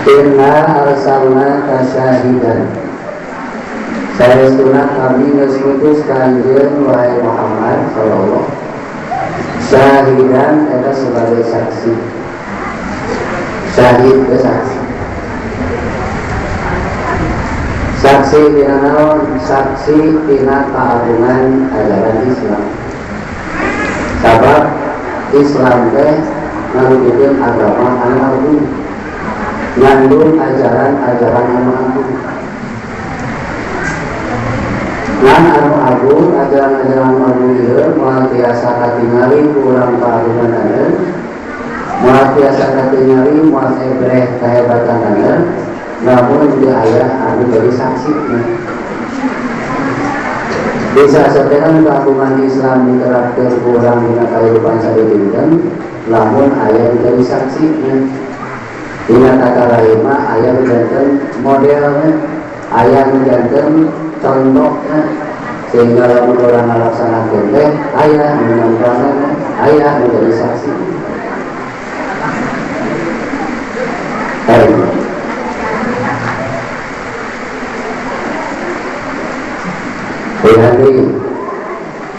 Inna arsalna kasyahidan. Saya sunat kami ngeskutus kanjeng wahai Muhammad sallallahu syahidan itu sebagai saksi. Syahid itu saksi. Saksi tina naon? Saksi tina keagungan ajaran Islam. Sabab Islam teh ngalungkeun agama anu agung, ngandung ajaran-ajaran anu agung. Ngan anu agung, ajaran-ajaran anu agung ieu moal tiasa katingali ku urang keagunganeun, moal tiasa katingali moal ebreh kahebataneun, namun dia aya anu jadi saksi. Bisa setelan keagungan Islam diterapkan kurang dina kehidupan sadedengkeun, lamun aya jadi saksinya. Dina tata lain mah aya janten modelnya, aya janten contohnya, sehingga lamun orang ngalaksanakeun teh aya menontonana, aya jadi saksi.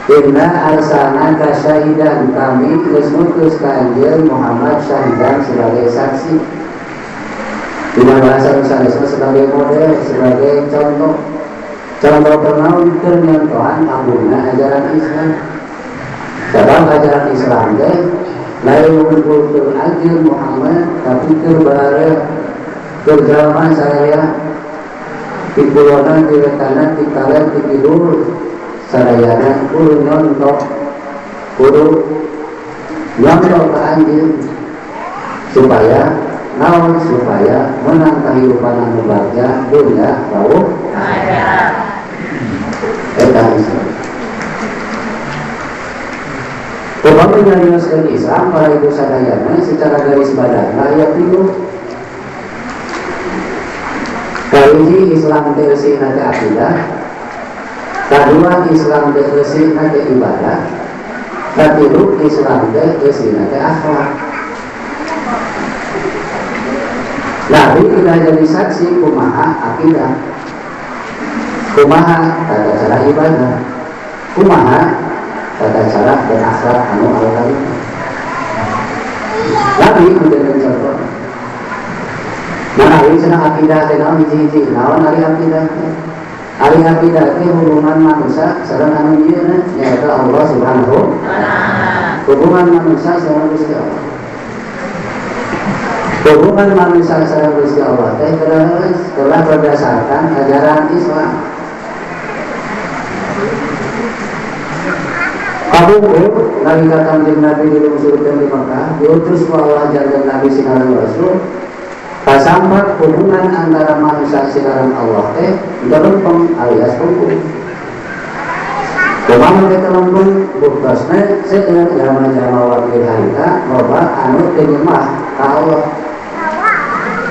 Inna arsalna kasyahidan, kami ngutus kanjeng Muhammad syahidan sebagai saksi. Dina bahasa Indonesia sebagai model, sebagai contoh. Contoh pernaun kenyontohan agungna ajaran Islam. Sebab ajaran Islam teh lain mengumpulkan kanjeng Muhammad, tapi kerbare kerjaan saya di pulonan, di rekanan, di kalian, di tidur sadayana kudu nyontok, kudu nyontok ke anjing supaya naon, supaya menang kehidupan anu bagja dunia bau eta Islam. Upami nyarioskeun Islam para ibu sadayana secara garis badanna aya tilu. Kahiji Islam teh eusina teh akidah, kadua Islam teh eusina teh ibadah, katilu Islam teh eusina teh akhlak. Nabi tidak jadi saksi kumaha akidah, kumaha tata cara ibadah, kumaha tata cara berakhlak anu al-karimah. Nabi menjadi contoh. Nah, ini senang akidah teh naon hiji-hiji, naon ari akidah? Ari akidah teh hubungan manusia sareng anu nyieuna nyaeta Allah Subhanahu wa taala. Hubungan manusia sareng Gusti Allah. Hubungan manusia sareng Gusti Allah teh telah berdasarkan ajaran Islam. Abu Bakar nalika kanjeng Nabi dilungsurkeun di Makkah, diutus ku Allah janten Nabi sinareng Rasul. Pasampat hubungan antara manusia sareng Allah teh lempeng alias hukum. Kumaha teh lempeng buktasna seueur jama-jama wakil harita loba anu teu nyembah ka Allah.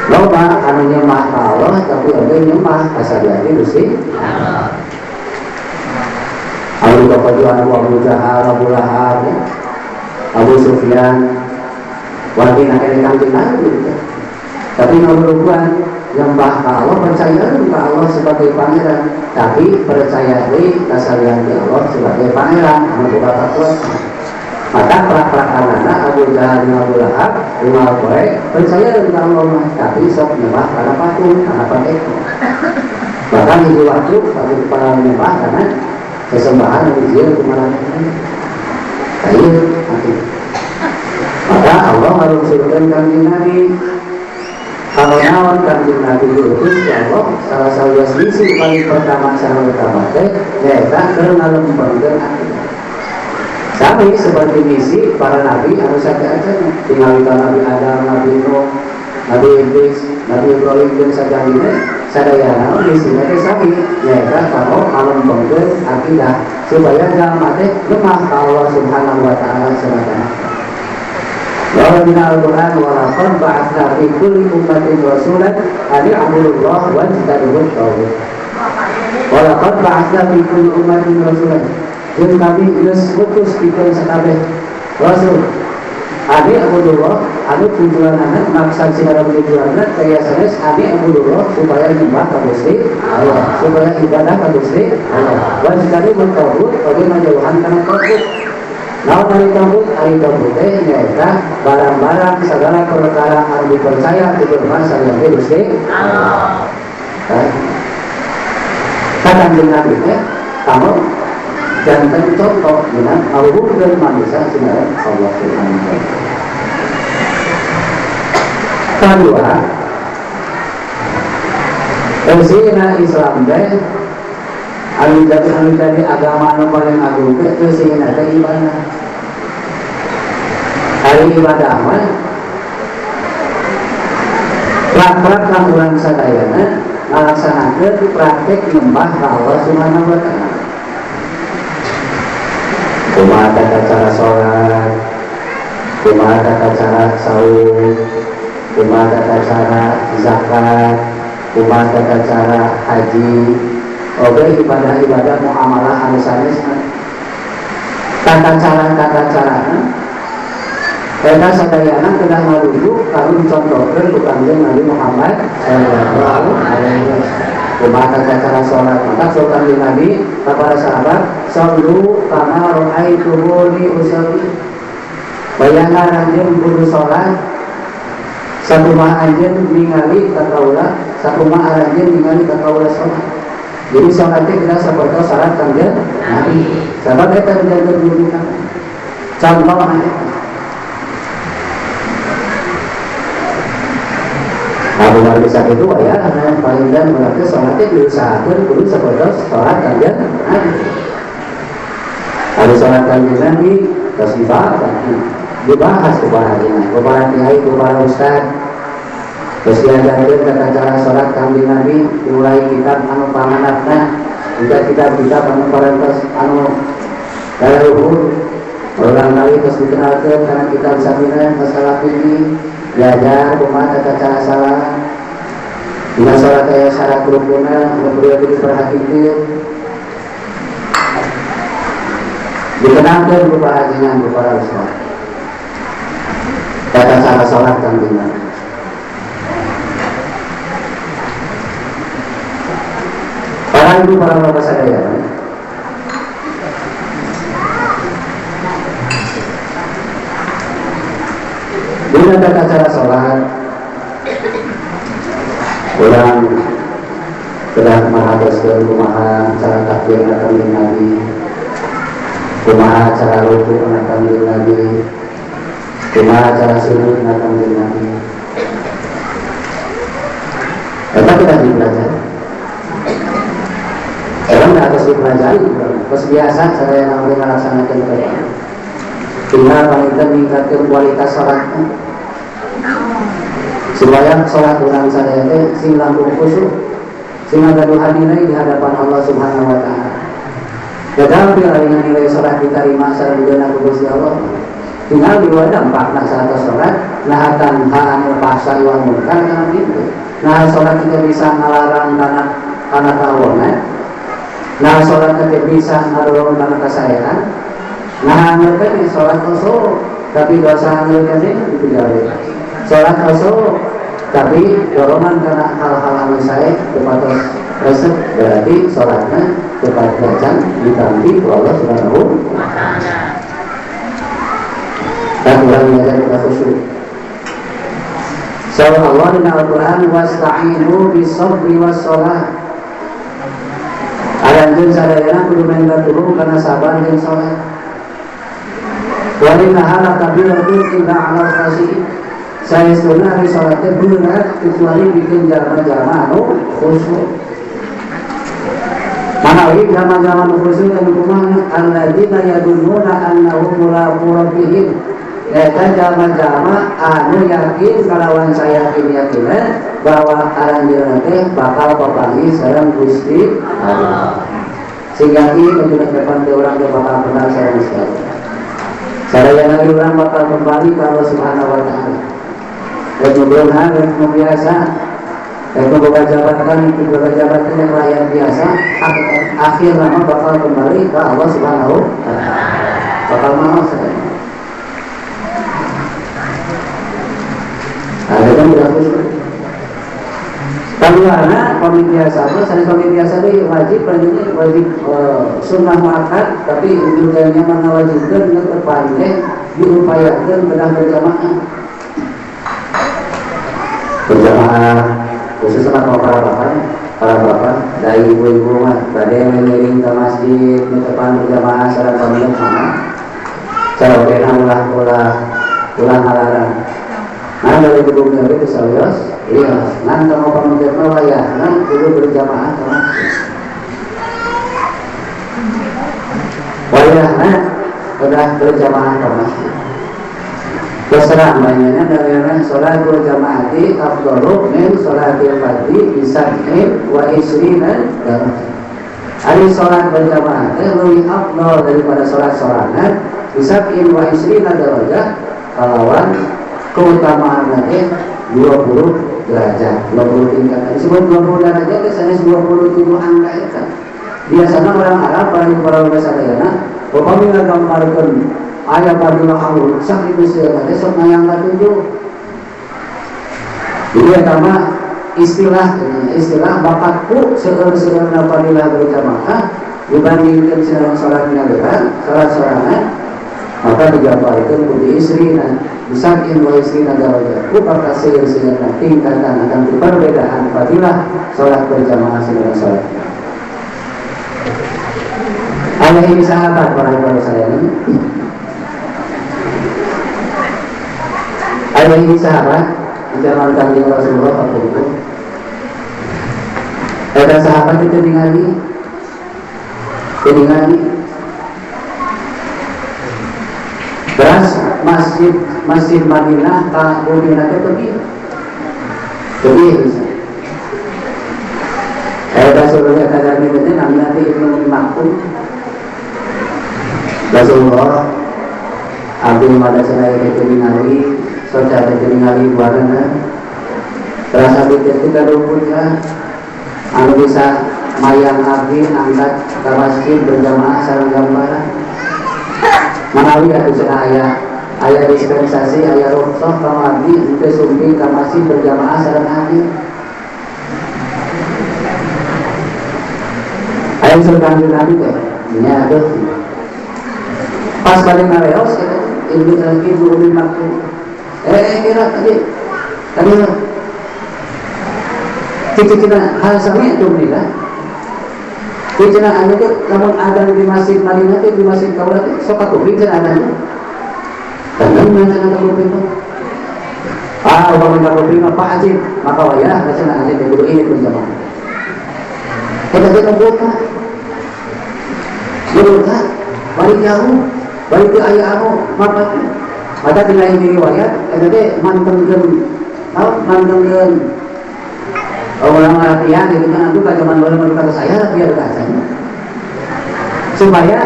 Loba anu nyembah ka Allah tapi oge nyembah ka sadayana Gusti Allah. Abu Bakar, Abu Jahal, Abu Lahab, Abu Sufyan, wakil nakene kanjeng Nabi. Tapi nomor nyembah ka Allah, percaya ka Allah sebagai pangeran, tapi percaya deui kasalian di Allah sebagai pangeran anu boga kakuatan. Maka prak-prakanana Abu Jahal dan Abu Lahab umal poe percaya ka Allah, tapi sok nyembah kana patung, kana pateko. Bahkan hiji waktu para nyembah kana sesembahan anu jieu kumaha kayu mati. Maka Allah ngalungsurkeun kanjeng Nabi. Kalau naon kanjeng Nabi diutus ya Allah, salah satu misi paling pertama sareng utama teh nyaeta keur ngalempengkeun akidah. Sami seperti misi para nabi anu saja-sajana, tinggalkan Nabi Adam, Nabi Nuh, Nabi Idris, Nabi Ibrahim jeung sajamine sadayana misina teh sami nyaeta kanggo ngalempengkeun akidah supaya jalma teh lemah ka Allah Subhanahu wa taala semata. Wa min al-Qur'an wa laqad ba'atsna fi kulli ummatin rasulan an i'budullaha wa tajtanibut taghut. Wa laqad ba'atsna fi kulli ummatin rasulan. Jeung kami geus ngutus pikeun sakabeh rasul an i'budullah anu tujuanana maksud secara tujuanana kaya sanes abi abdullah supaya nyembah ka Gusti Allah, supaya ibadah ka Gusti Allah. Wa sekali bertauhid bagi menjauhan kana tauhid. Naon ari tauhid teh nyaeta barang-barang segala perkara anu dipercaya di depan saliyane Gusti Allah. Kanjeng Nabi teh kamu jantan contoh dengan hubungan manusia dengan Allah Subhanahu wa taala. Kedua, kesina Islam teh anu jadi agama anu paling agung teh kesina teh ibadah. Hari ibadah mah praktek ka urang sadayana ngalaksanakeun praktek nyembah ka Allah Subhanahu wa taala. Kumaha tata cara sholat, kumaha tata cara saum, kumaha tata cara zakat, kumaha tata cara haji, oke ibadah-ibadah muamalah anu sanes tata cara eta sadayana kedah ngarujuk kanu contohkeun ku Kanjeng Nabi Muhammad sallallahu alaihi wasallam. Kumaha tata cara sholat, maka Kanjeng Nabi kepada sahabat, "Shallu kama ra'aitumuni usolli." Bayangan anjeun kudu sholat sakumaha anjeun ningali ka kaula, sakumaha anjeun ningali ka kaula sholat. Jadi sholat teh kita sapertos syarat Kanjeng Nabi. Sabab eta menjaga kedudukan. Contoh aya Abu Bakar itu ya, yang paling dan berarti sholatnya diusahakan kudu seperti sholat Kanjeng Nabi. Ada sholat Kanjeng Nabi terus dibahas kepada kiai, kepada ustaz. Terus diajarkan tata cara sholat Kanjeng Nabi, mulai kitab anu pamanatna hingga kitab anu parantos anu daya luhur. Ulang kali terus dikenalkan karena kitab sabina masalah ini. Belajar kumaha tata cara salat. Dina salat aya syarat rukunna anu perlu diperhatikeun. Dikenalkeun ku para jenengan ku para ustaz. Tata cara salat Kanjeng Nabi. Para ibu para bapak sadaya. Bila tata cara sholat ulang sudah menghadaskan kumaha cara takbir Kanjeng Nabi, kumaha cara ruku Kanjeng Nabi, kumaha cara sujud Kanjeng Nabi. Kita tidak dipelajari. Orang tidak harus dipelajari. Terus biasa saya yang melaksanakan kerja. Tinggal paling meningkatkan kualitas sholatnya supaya sholat orang sadaya sing langkung khusyuk, sing gaduh hadina di hadapan Allah Subhanahu wa taala. Gagal dengan nilai sholat diterima sareng ku Gusti Allah. Tinggal diwadah makna saat sholat nahatan anu fahsya wal munkar kana pintu. Nah sholat kita bisa ngalarang kana kawonan. Nah sholat kita bisa ngarorong kana kasayangan. Nah mereka ini sholat kosong tapi dosa mereka ini ditinggalkan. Sholat kosong tapi dorongan karena hal-hal anu saya kepatos resep berarti sholatnya tepat bacaan ditampi ku Allah Subhanahu wa taala. Dan ulang mengajar kita khusyuk. Soal Allah di Al-Quran wasta'inu bis-sabri was-sholat. Aranjeun sadayana kudu menda turun karena sabar jeung sholat. Walinahala kabiratun illa 'alal khashi'in. Saya sunah di sholatnya berat kecuali bikin jamaah anu khusyuk. Manawi jamaah khusyuk anu kumaha alladzina yadunnuna annahum mulaqu rabbihim. Eta jamaah anu yakin kalawan saya yakin bahwa aranjeun teh bakal papanggih sareng Gusti Allah. Sehingga ieu menjadi depan teh urang teh bakal kenal sareng Gusti Allah. Sadaya lagi orang bakal kembali ke Allah Subhanahu wa taala. Dan belum harus biasa. Dan boga jabatan yang rakyat biasa, akhir lama bakal kembali ke Allah Subhanahu wa taala. Bakal mau sadaya. ada kan tidak khusus. Karena panitia sama, saya panitia sama wajib, wajib sunnah muakkad, tapi ujungnya mana wajibkan dengan terpandai diupayakan benar berjamaah. Berjamaah khususnya para bapak, dari ibu-ibu mah, badai mengiring ke masjid, di depan berjamaah secara pemilik sama, cara ulang halarang. Nah dari gedung itu serius, iya. Nanti mau pemilik mah ya, dulu berjamaah ke masjid. Wayahnya sudah berjamaah ke masjid. Terserah banyaknya dari sholat berjamaah di afdalu min sholatil fardhi bisab'in wa isrina darajah. Hari sholat berjamaah lebih afdal daripada sholat sorangan bisab'in wa isrina darajah, kalawan keutamaan nanti 20 derajat, 20 tingkatan. Disebut 20 derajat kesannya 27 angka itu. Biasanya orang Arab para bahasa Dayana, upamina gambarkan ayat padilah Allah sak itu segala sok ngayangkan tunjuk. Jadi agama istilah bapakku segala padilah berjamaah dibandingkan sedang sholat minaliran, sholat sorangan, maka digambarkan budi istri dan bisakin wa istri darajat. Upah kasih segala tingkatan akan perbedaan padilah sholat berjamaah segala sholat. Ayat ini sahabat para saya ini. Ayat ini sahabat zaman kanjeng Rasulullah waktu itu. Ada sahabat itu ningali beras masjid Madinah tak Madinah itu pergi. Ada Rasulullah kadang itu namanya Ibnu Maktum. Rasulullah Abdul Madasana itu ningali, saudara itu ningali buarana. Terasa itu rumputnya, anu bisa mayang abdi angkat ke masjid berjamaah sareng gambaran. Manawi atuh cenah aya dispensasi, aya rukhsah ka abdi teu sumpi ka masjid berjamaah sareng abdi. Aya surga Nabi teh, nya aduh. Pas balik ngareos ibu Umi Maktum. Kira tadi cina hal sama itu bila cina anu tu namun ada di masjid Madinah tu di masjid Kaulah tu sokat kuping cina ada tu dan mana cina kuping tu kalau minta kuping apa aja maka wayah cina aja yang ini pun sama kita buka balik jauh balik ke ayah anu maka bila ini riwayat jadi mantengkeun orang latihan gitu kan itu zaman baru kata saya biar kacanya supaya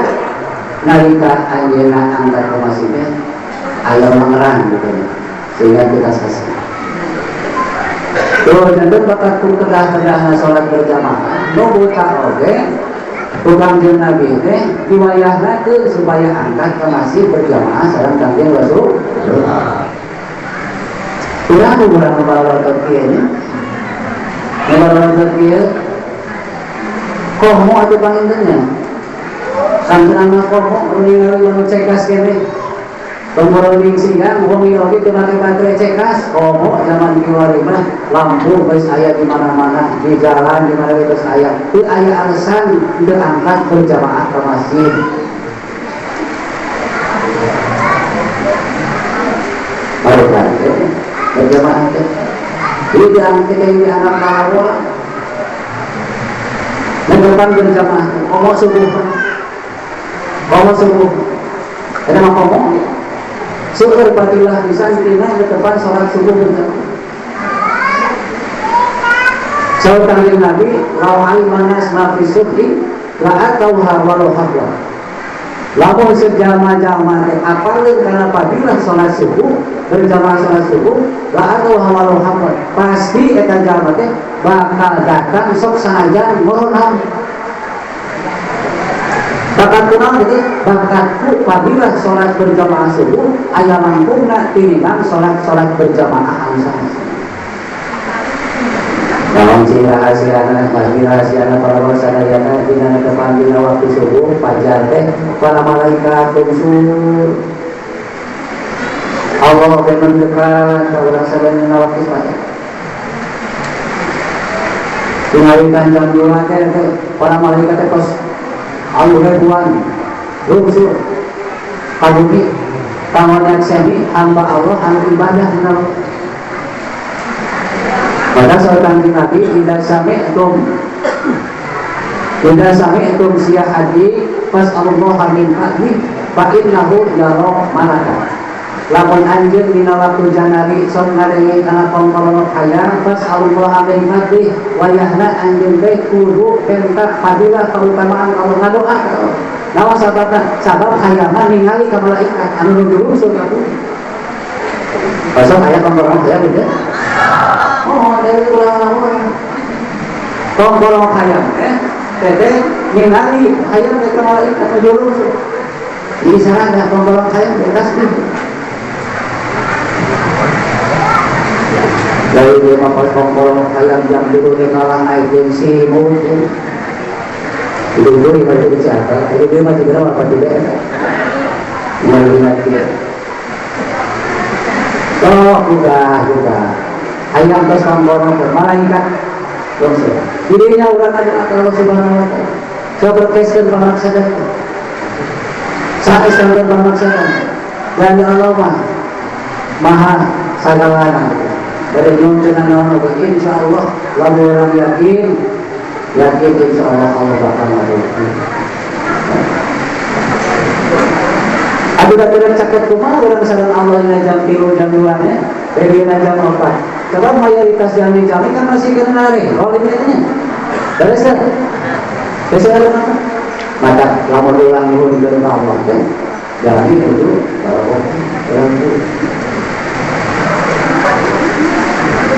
nalika anjeunna angkat ke masjidnya aya mengerang gitu sehingga kita selesai. Tuh dan bakat kedah sholat berjamaah nu buta oge tukang jeung Nabi teh diwayahna teu supaya angkat ke masjid berjamaah sareng kanjeng Rasul. Urang urang terkieu nya terkieu komo atuh pangintennya santenana komo ningali anu cekas kene pemoroling siang wong ieu ge teu make baterai cekas komo zaman kiwari mah lampu geus aya di mana-mana di jalan di mana geus aya teu aya alasan teu angkat berjamaah ke masjid. Baru kan berjamaah teh ini diangkat dari anak kawula menyebabkan berjamaah komo subuh ada mah komo suhur fadilah bisa diterima di depan sholat subuh berjamaah. Sahabat kanjeng Nabi rawai manas nafi subhi la atauha walau habla lamun sejama-jama apalagi karena fadilah sholat subuh berjamaah sholat subuh la atauha walau habla pasti eta jama teh bakal datang sok sahaja muronam Bakat kenal jadi bakatku apabila sholat berjamaah subuh ayam mangkungna tinimbang sholat berjamaah ansar. Dalam rahasiana para wasadayana dina depan dina waktu subuh fajar teh para malaikat unsur Allah mendekat para wasadayana waktu fajar. Dingalikan jam 2 teh para malaikat teh kos Allah Tuhan unsur pagumi tangan semi hamba Allah anu ibadah nama. Pada seorang Nabi tidak sampai itu siah haji pas Allah min haji pakin nahu jaro malaka. Lamun anjeun dina waktu janari sok ngarengi kana pangkolonok hayang pas Allah min haji wayahna anjeun teh kudu pentak fadilah keutamaan Allah ngadoa. Nawa sabab hayangna ningali ka malaikat anu nuju surga ku. Pasal aya pangkolonok hayang teh. Oh, dari ulama tongkolong hayam teteh ningali hayam mereka malaikat menjurus di sana ada tongkolong hayam bebas nih dari 5 tongkolong hayam jam dulu di ngalang agensi mungkin itu dulu masih bicara itu dia masih berapa apa tidak melihat dia oh juga ayam tes tongkolong malaikat dosa. Dirinya orang ada Allah Subhanahu wa taala. Saya berkeskan bermaksud saya sedang bermaksud dan Allah Maha Sagalana. Dari junjungan Allah insyaallah lalu orang yakin insyaallah Allah bakal mengabulkan. Aku dah tidak cakap kumaha orang sadar Allah jam 3 jam 2 nya, dari jam 4. Sebab mayoritas jami kan masih kenari, olehnya dasar maka lamun ulang nyuhun dari Allah kan jalan itu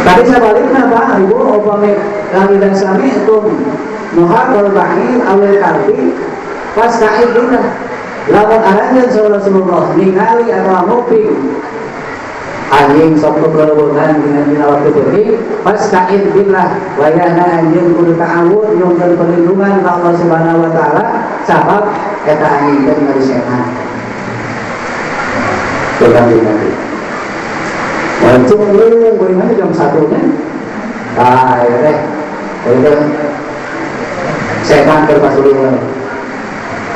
tadi saya balik kenapa ibu obame lagi dan sami itu muhaqal bahir awal kalbi pas kain kita lamun aranjan Rasulullah ningali atau muping anjing sok kegeluhan dengan waktu beri pas kain billah wayana anjing kudu ta'awud nyungkeun perlindungan ka Allah Subhanahu wa taala sabab eta anjing teh ngari setan. Tuhan dinasti. Wancung gue mana jam 1 nya. Ah ya teh. Itu setan terpasulian.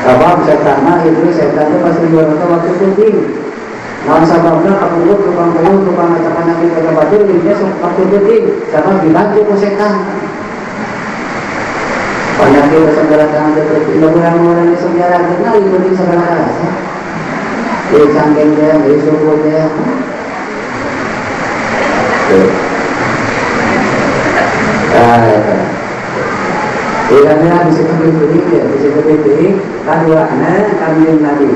Sabab setan mah itu setan teh pasulian waktu penting. Nah, sababnya aku tukang acapan nabi kata batu ini waktu penting sabab dibantu ku setan. Banyak kita segala tangan seperti bulan orang segala kenal itu segala rasa. Di samping dia, di suku dia. Ikannya bisa lebih keduanya kami nabi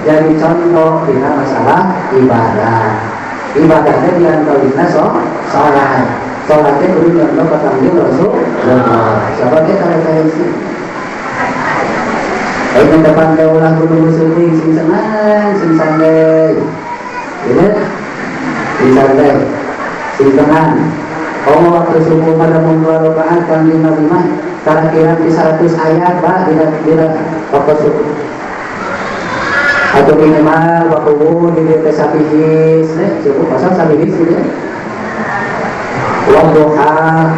jadi contoh kita masalah ibadah. Ibadahnya diantaranya sholatnya kudu contoh ketambil Rasulullah. Siapa kita referensi? Ayo depan keulah kudu syuting sing senang, sing santai. Ini sing santai, sing tenang. Allah waktu subuh pada membuat rakaat kami lima kira-kira di 100 ayat pak tidak apa subuh atau minimal waktu di atas sabihis subuh pasal sabihis gitu wadduha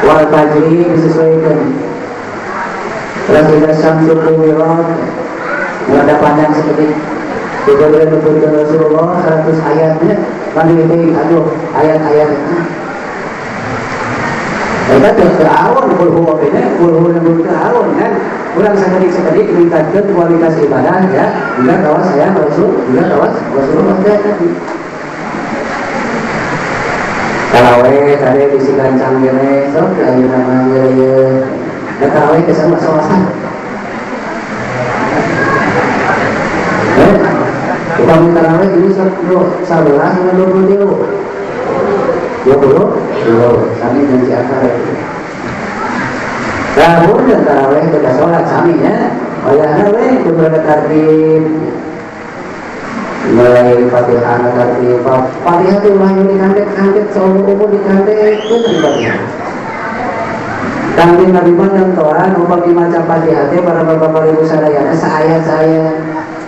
wal fajri disesuaikan terus tidak syamsul kuwirat ada panjang seperti juga disebutkan Rasulullah 100 ayatnya mandi aduh ayat-ayatnya kita terawon kulhu opene kulhu yang terawon kan kurang sedikit meningkatkan kualitas ibadah ya enggak kawas saya Rasulullah tadi taraweh tadi bisikan canggih sok ayo namanya ya taraweh kesama sawasan kita minta taraweh ini 11 dengan 20 kami janji akar itu namun dan taraweh kita sholat kami ya wayahna we kudu tertib mulai Fatihah tertib. Fatihah itu ulah yang dikandet-kandet seumur dikandet itu Fatihah. Kanjeng Nabi menyentuhan upami maca Fatihah para bapak ibu sadayana saayat-saayat.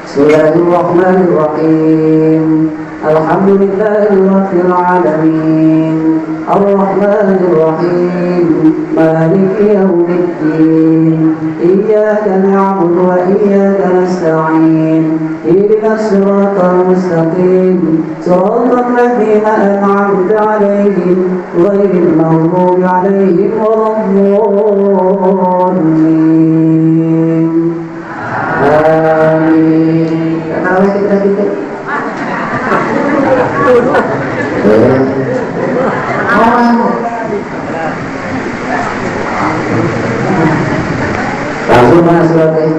Bismillahirrahmanirrahim. Alhamdulillahirabbil alamin. Arrahmanirrahim. Maliki yaumiddin. Iyyaka na'budu wa iyyaka nasta'in. Ihdinas siratal mustaqim. Siratal ladzina an'amta 'alaihim ghairil maghdubi 'alaihim waladdallin. Amin. Ketawa kita. Langsung mana suratnya?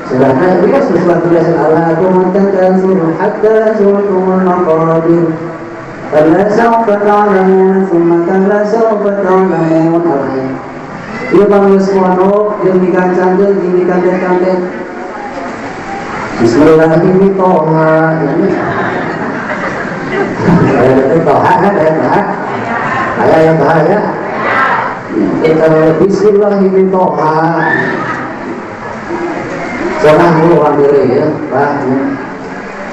Suratnya dia surat biasa Allah tumantan surah hatta surahul maqadir. Kalla sawfa ta'lamun thumma kalla sawfa ta'lamun. Dia panggil semua yang dikancan-kancan. Bismillahirrahmanirrahim. Itu Toha kan ada yang bahaya. Bismillahirrahmanirrahim. Soalnya dulu orang diri ya, Pak.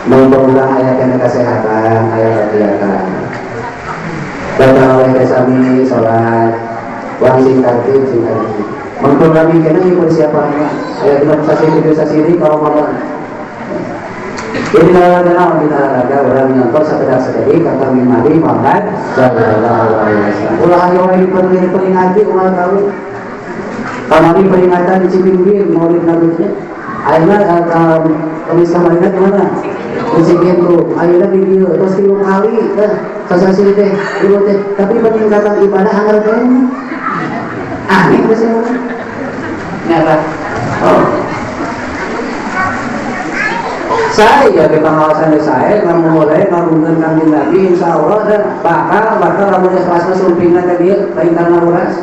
Mengulang ayat yang kesehatan, ayat kegiatan. Baca oleh kesami sholat, wangsi kartib, singkatnya. Mengkurami kena ini persiapannya. Ayat sasiri kalau malam. Inilah adalah kita orang yang kau sedek kata mimari Muhammad Sallallahu Alaihi Wasallam. Ulah ayo ini peringati umat kau. Kamari peringatan di Cibingbir Maulid Nabi-nya. Ayeuna kemis kemarin mana? Di Cibingbir. Ayeuna di dieu tos 3 kali sasasiri teh ieu teh. Tapi peningkatan ibadah anggar teh. Aneh geus nyata. Oh. Saya di pengawasan saya mulai ngabungkan Kanjeng Nabi insya Allah dan bakal namun ikhlasna sumpingna ke dia perintah ngaruras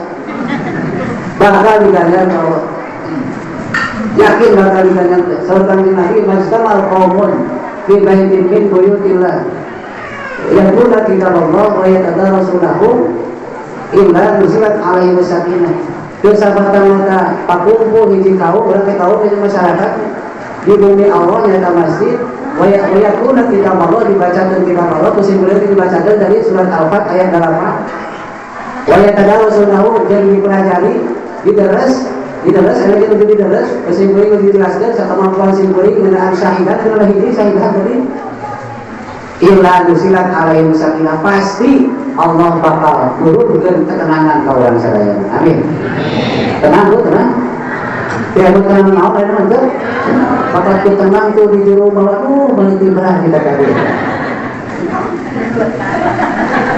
bakal diganjar Allah yakin bakal diganjar saur Kanjeng Nabi mastamal qaumun fi baitin min buyutillah yaquluna kitab Allah wa yatadarasunahu illa nuzilat alaihi sakinah. Teu sabatan-mata pakumpul hiji kaum urang teh kaum di masyarakat di bumi Allah nyata masjid wayakuna kitab Allah dibacakan kitab Allah kesimpulan dibacakan dari surat Al-Fat ayat 8 wayatadarusunahu dan dipelajari dideres ayat itu dideres kesimpulan dijelaskan serta kemampuan simpuling mengenai syahidat dan hiji syahidat tadi illa nusilat alaihim sakinah pasti Allah bakal turunkan ketenangan kawan sadaya. Amin. Tenang bu, tenang. Tiap tenang mau ada mantap. Maka kita tenang tuh di jero bawah balik berat kita tadi.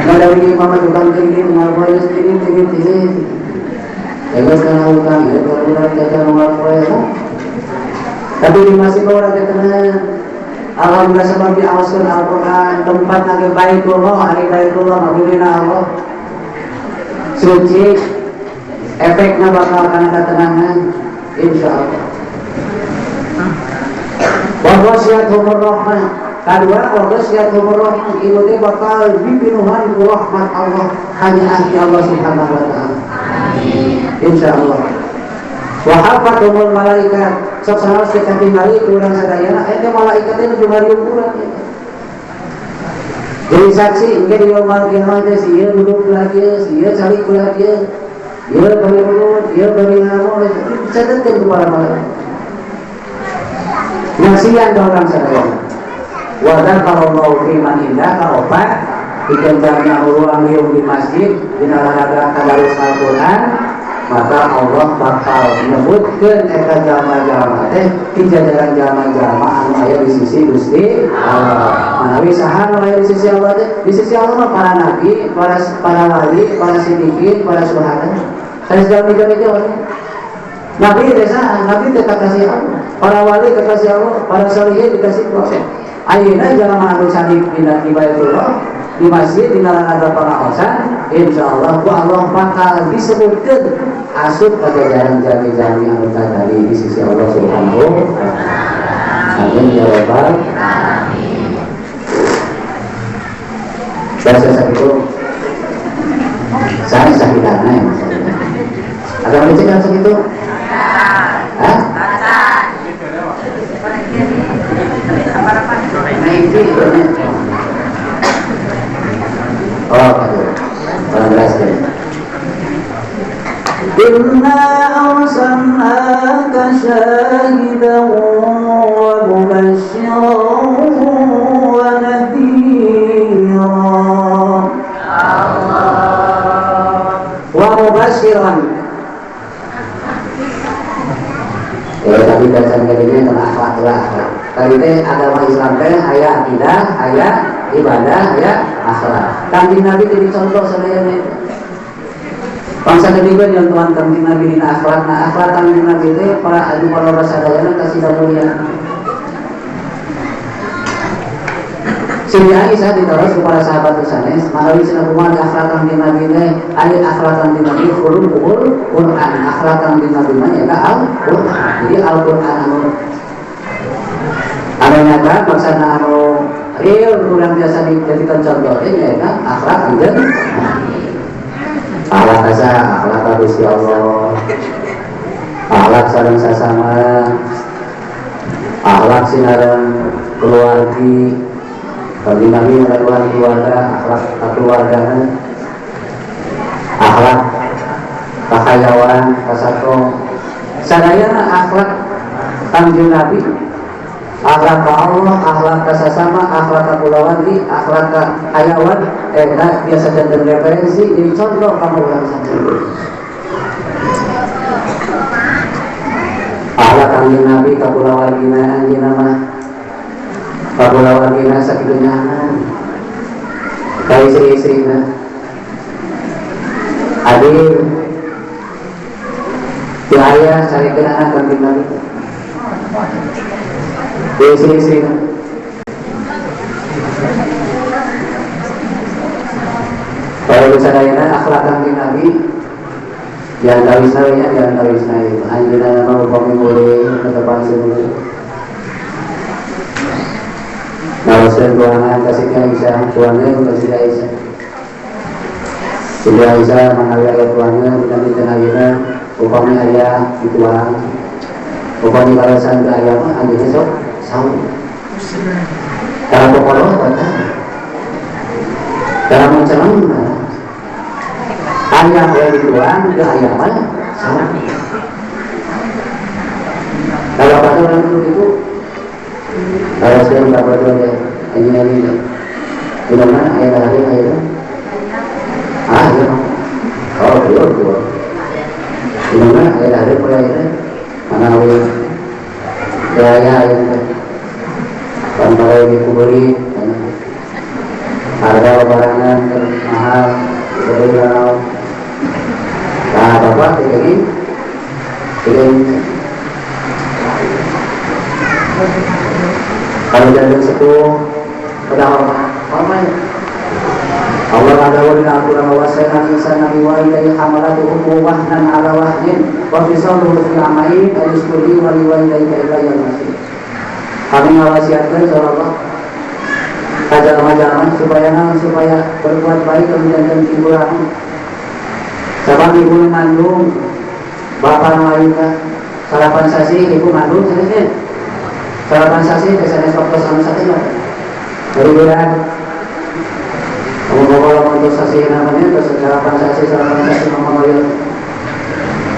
Kalau ini mama tukang tinggi mengalami tinggi. Egas karena utang, ya kalau kita jaga mengalami. Tapi di masih orang kita tenang. Alhamdulillah sebab diawaskan Al-Quran tempat lagi Baitullah, hari Baitullah Mabudina Allah suci efeknya bakal karena ketenangan insya Allah. Wahwasyatul rahmah kedua wahwasyatul rahmah ini bakal dipinuhan rahmat Allah hanya ahli Allah subhanahu wa ta'ala insya Allah. Wahafatumul malaikat sok sanes kita tinggali kurang sadayana eta malaikat itu jumarium kurang jadi saksi engke di yaumul kiamat teh sieu duduk lagi sieu cari lagi ieu bari urut ieu bari ngamu catetkeun ku para malaikat ngasian orang sadayana wa dzakarallahu fi man indah kaopat dikencarnya ulang di masjid dina olahraga tadarus Al-Qur'an maka Allah bakal menyebutkan eta jama-jama teh di jajaran jama-jama anu aya di sisi Gusti Allah. Manawi saha anu aya di sisi Allah teh? Di sisi Allah mah para nabi, para wali, para siddiqin, para syuhada. Saya sedang mikir itu nabi desa, nabi teh kasih Allah. Para wali kasih Allah, para sholihin dikasih Allah. Ayeuna jalma anu sadik pindah di Baitullah di masjid di ngaran ada pengawasan, insya Allah ku Allah bakal disebutkan asup pada jalan-jalan anggota dari di sisi Allah Subhanahu wa Ta'ala. Amin ya rabbal alamin. Bahasa itu saya sakitana ya maksudnya. Ada yang cekal segitu? Hah? Oh, orang beras deh. Inna arsalnaka syahidan wa mubasysyiran wa nadhiran. Wa mubasysyiran. Tapi bacaan kalinya tentang akhlak. Tadi teh agama Islam teh aya akidah, aya ibadah, aya akhlak. Kanjeng Nabi jadi contoh sadayana. Bangsa ketiga yang Tuhan kanjeng Nabi dina akhlak, nah akhlak kanjeng Nabi teh para adu para sadayana kasih mulia. Sehingga Aisyah ditaruh kepada sahabat sanes, mahawi cenah kumaha akhlak kanjeng Nabi teh, aya akhlak kanjeng Nabi ulul Quran, akhlak kanjeng Nabi mah ya Al-Qur'an. Jadi Al-Qur'an anu nyata maksana anu real kurang biasa dijadikan contoh ini ya akhlak kanjeng akhlak asa akhlak Gusti Allah, akhlak sareng sasama, akhlak sinareun keluargi kanjeng Nabi melakukan keluarga, akhlak keluargana, akhlak kakayawan kasatro sadayana akhlak kanjeng Nabi, akhlak ka Allah, akhlak ka sasama, akhlak ka kulawanti, akhlak ka ayawan, biasa dan referensi jadi contoh kamu ulang saja. Akhlak kanjeng Nabi ka kulawantina anjeunna mah ka kulawantina sakitu nyaman ka istri-istrina adil teu aya sarikeun anak kanjeng Nabi istri-istri. Kalau bicara akhlak kanjeng Nabi, yang tahu saya, anjuna nama upami boleh kedepan semula. Nawasan tuangan kasih Aisyah, tuangan kasih Aisyah. Sudah Aisyah mengalir ayat tuangan, dan ayatnya upami ayat dituang, upami balasan ke ayat mah anjuna sok. Dalam pokoknya apa? Dalam mencerna ayam yang dituang ke ayam mana? Sama. Kalau pada orang itu kalau saya nggak berdoa ini di mana ayam ayam ya oh betul di mana ayam mana ayam Pantau di kuburi, harga barangan mahal, berapa? Nah, bapak ini, kalau jadi sepuh, pada apa? Allah ada wali Al-Quran wasai'an insan nabi wa ilaihi hamalatuhu wahnan ala wahnin wa fisaluhu fi amain ayuskuri wa ilaihi ilayyal masih. Kami mewasiatkan Allah kajar-kajar supaya berbuat baik kemudian dan timbulan. Sabang ibu mengandung bapak wanita sarapan sasi ibu mengandung sebenarnya sarapan sasi biasanya waktu sama satu dari bulan kamu bawa untuk sasi namanya terus sarapan sasi mama mobil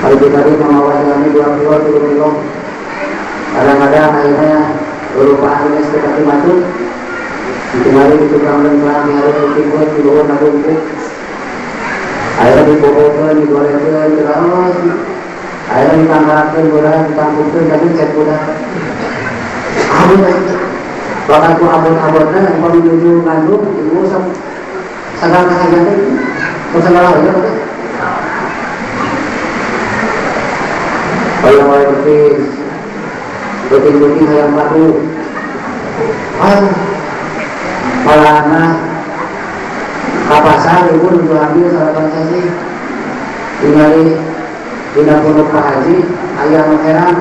kalau tadi mama kami 2 kilo kadang-kadang akhirnya berupaan ini seperti matu kemarin itu kamar kami harus bertimbul di bawah nabung akhirnya dibohongkan, digorengkan terus akhirnya ditambahkan bola, ditampungkan tapi cek bola abun bahkan aku abun-abunnya yang paling menuju ngandung ibu segala kehajatan segala hal kalau betis yang batu malah Kapasar ibu untuk ambil sarapan saji tinggali tidak perlu Pak Haji ayam heran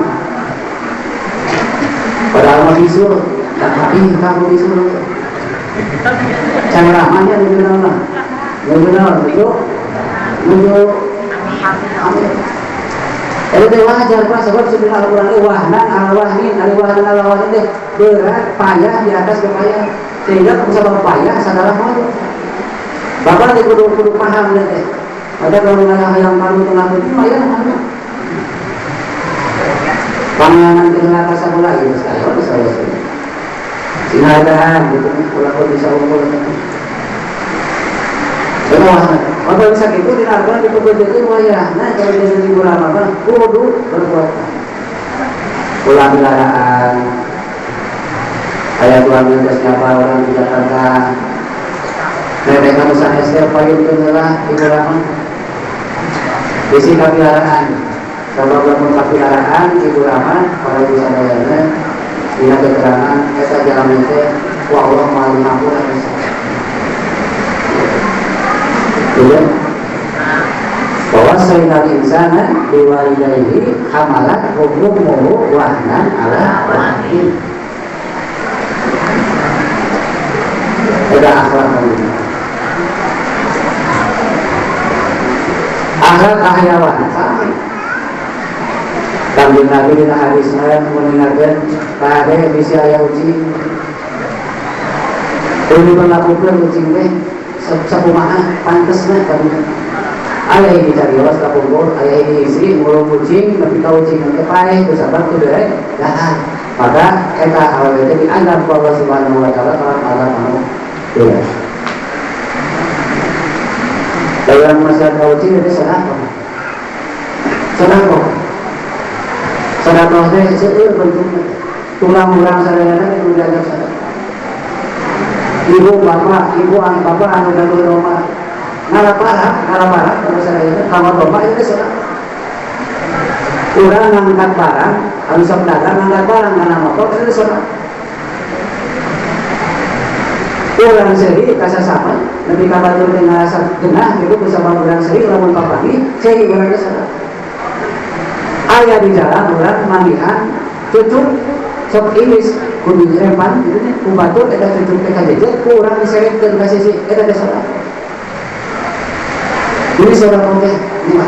padahal mah bisul tapi kamu bisul cara ramanya lebih kenal itu menuju itu wajar Pak sebab sebenarnya Al-Quran itu wahnan al-wahnin deh berat payah di atas kepayah sehingga sebab payah sadar malu Bapak di kudu paham deh. Ada kalau yang malu tengah itu payah malu. Pangangan di neraka sabula itu saya. Sinadaan gitu kalau bisa umur. Semua apa bisa itu di neraka di kubur wayah. Nah kalau jadi liburan apa kudu berbuat. Pulang kendaraan. Ayah Tuhan minta siapa orang di Jakarta. Mereka usaha SDR payung kenyalah ibu rahman isi kapilaraan kalau belum kapilaraan ibu rahman para ibu sadayana dina keterangan kita jalan itu wa Allah maha mampura iya bahwa sayyidal insana biwalidayhi hamalat hukumuhu wahnan ala wahnin ada akhlak ini akhlak ahyawan Kanjeng Nabi dina hadisna mengingatkan kade bisi aya ucing kudu berlakukeun ucing teh sakumaha pantesna ka aya ini carios ka kumpul aya ini isi mulung ucing nepi ka ucing teh paeh teu sabar teu derek dahar maka eta hal teh dianggap Allah Subhanahu wa taala kalam azab anu teu dalam masalah kauci itu sedekah. Sedekah itu seueur bentuknya. Tulang urang sadayana itu diajak sedekah. Ibu bapak anu dalu rumah. Ngaraparah terus sadayana kamar bapak itu sedekah. Urang ngangkat barang, anu sok dagang ngangkat barang kana motor itu sedekah. Orang seri kasasama lebih kabatur dengan genah itu bersama orang seri lamun papangi seri orang kesana ayah di jalan orang mandihan cucuk sok ilis kudu rempan gitu nih kubatur ada cucuk teh kajeje kurang diserepkeun ka sisi eta teh salah ini saudara teh lima